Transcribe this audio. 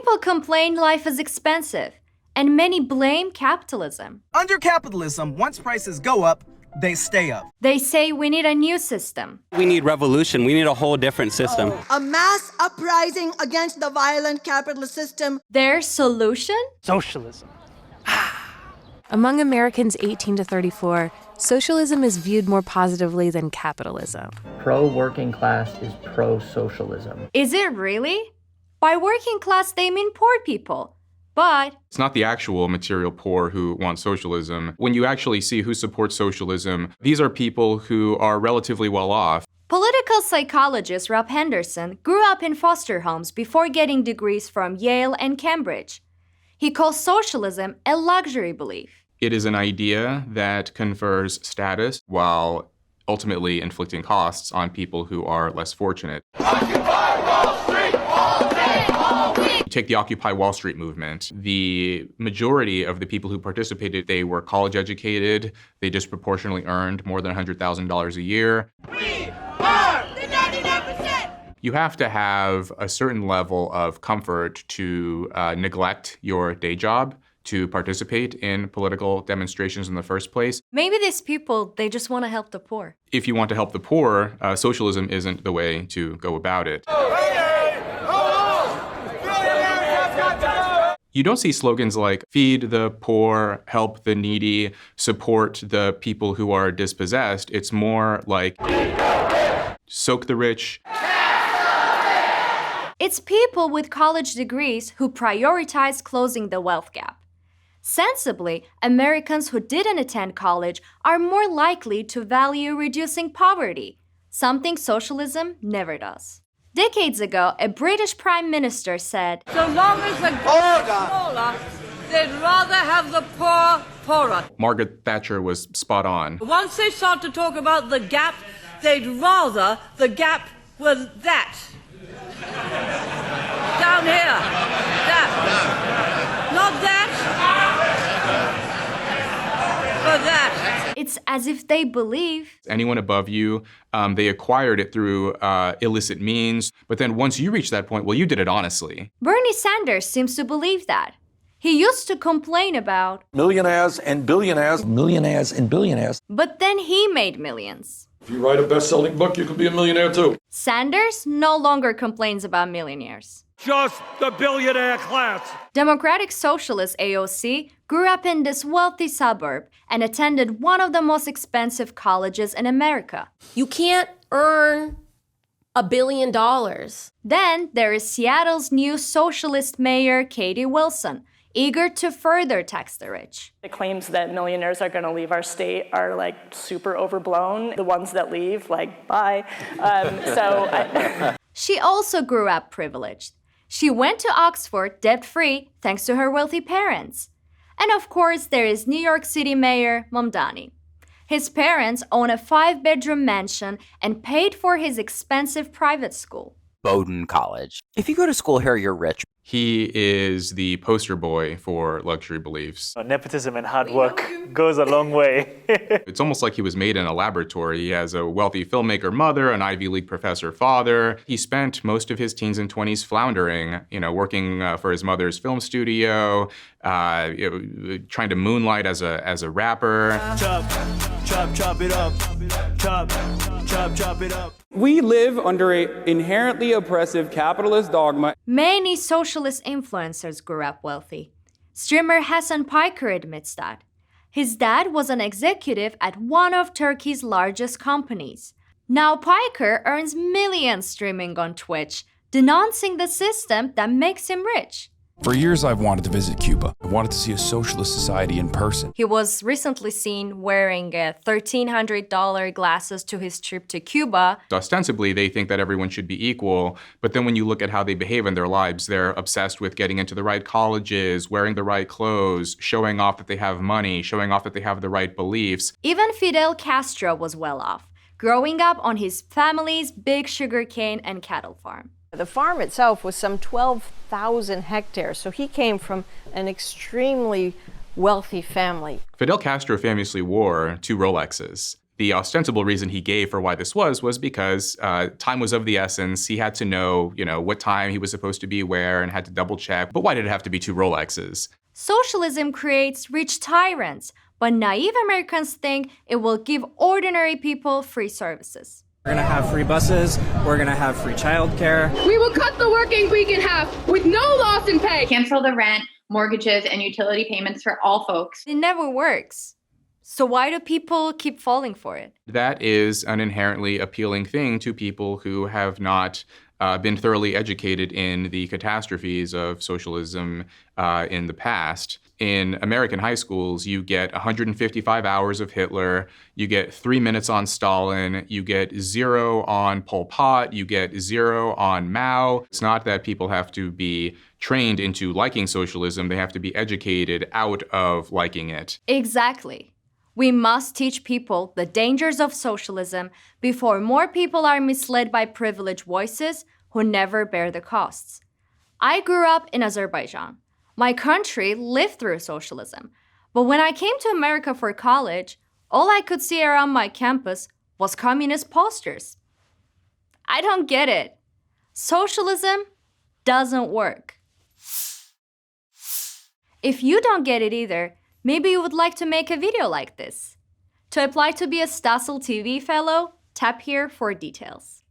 People complain life is expensive, and many blame capitalism. Under capitalism, once prices go up, they stay up. They say we need a new system. We need revolution. We need a whole different system. A mass uprising against the violent capitalist system. Their solution? Socialism. Among Americans 18 to 34, socialism is viewed more positively than capitalism. Pro-working class is pro-socialism. Is it really? By working class, they mean poor people. But it's not the actual material poor who want socialism. When you actually see who supports socialism, these are people who are relatively well off. Political psychologist Rob Henderson grew up in foster homes before getting degrees from Yale and Cambridge. He calls socialism a luxury belief. It is an idea that confers status while ultimately inflicting costs on people who are less fortunate. Occupy Wall Street all day, all week. Take the Occupy Wall Street movement. The majority of the people who participated, they were college educated. They disproportionately earned more than $100,000 a year. We are the 99%. You have to have a certain level of comfort to neglect your day job to participate in political demonstrations in the first place. Maybe these people, they just want to help the poor. If you want to help the poor, socialism isn't the way to go about it. You don't see slogans like feed the poor, help the needy, support the people who are dispossessed. It's more like soak the rich. It's people with college degrees who prioritize closing the wealth gap. Sensibly, Americans who didn't attend college are more likely to value reducing poverty, something socialism never does. Decades ago, a British prime minister said, "So long as the gap is smaller, they'd rather have the poor poorer." Margaret Thatcher was spot on. Once they start to talk about the gap, they'd rather the gap was that. Down here. That. Not that. But that. It's as if they believe anyone above you, they acquired it through illicit means. But then once you reach that point, well, you did it honestly. Bernie Sanders seems to believe that. He used to complain about millionaires and billionaires. Millionaires and billionaires. But then he made millions. If you write a best-selling book, you could be a millionaire too. Sanders no longer complains about millionaires. Just the billionaire class. Democratic socialist AOC grew up in this wealthy suburb and attended one of the most expensive colleges in America. You can't earn $1 billion. Then there is Seattle's new socialist mayor, Katie Wilson, eager to further tax the rich. The claims that millionaires are going to leave our state are like super overblown. The ones that leave, like, bye. She also grew up privileged. She went to Oxford debt-free thanks to her wealthy parents. And of course, there is New York City Mayor Mamdani. His parents own a 5-bedroom mansion and paid for his expensive private school. Bowdoin College. If you go to school here, you're rich. He is the poster boy for luxury beliefs. Nepotism and hard work goes a long way. It's almost like he was made in a laboratory. He has a wealthy filmmaker mother, an Ivy League professor father. He spent most of his teens and 20s floundering, working for his mother's film studio, trying to moonlight as a rapper. Chop, chop, chop it up. Chop, chop, chop it up. We live under an inherently oppressive capitalist dogma. Many socialist influencers grew up wealthy. Streamer Hasan Piker admits that. His dad was an executive at one of Turkey's largest companies. Now Piker earns millions streaming on Twitch, denouncing the system that makes him rich. For years, I've wanted to visit Cuba. I wanted to see a socialist society in person. He was recently seen wearing $1,300 glasses to his trip to Cuba. Ostensibly, they think that everyone should be equal, but then when you look at how they behave in their lives, they're obsessed with getting into the right colleges, wearing the right clothes, showing off that they have money, showing off that they have the right beliefs. Even Fidel Castro was well off, growing up on his family's big sugarcane and cattle farm. The farm itself was some 12,000 hectares, so he came from an extremely wealthy family. Fidel Castro famously wore 2 Rolexes. The ostensible reason he gave for why this was because time was of the essence. He had to know, what time he was supposed to be where and had to double check. But why did it have to be 2 Rolexes? Socialism creates rich tyrants, but naive Americans think it will give ordinary people free services. We're going to have free buses. We're going to have free childcare. We will cut the working week in half with no loss in pay. Cancel the rent, mortgages, and utility payments for all folks. It never works. So why do people keep falling for it? That is an inherently appealing thing to people who have not been thoroughly educated in the catastrophes of socialism in the past. In American high schools, you get 155 hours of Hitler, you get 3 minutes on Stalin, you get 0 on Pol Pot, you get 0 on Mao. It's not that people have to be trained into liking socialism, they have to be educated out of liking it. Exactly. We must teach people the dangers of socialism before more people are misled by privileged voices who never bear the costs. I grew up in Azerbaijan. My country lived through socialism. But when I came to America for college, all I could see around my campus was communist posters. I don't get it. Socialism doesn't work. If you don't get it either, maybe you would like to make a video like this. To apply to be a Stossel TV fellow, tap here for details.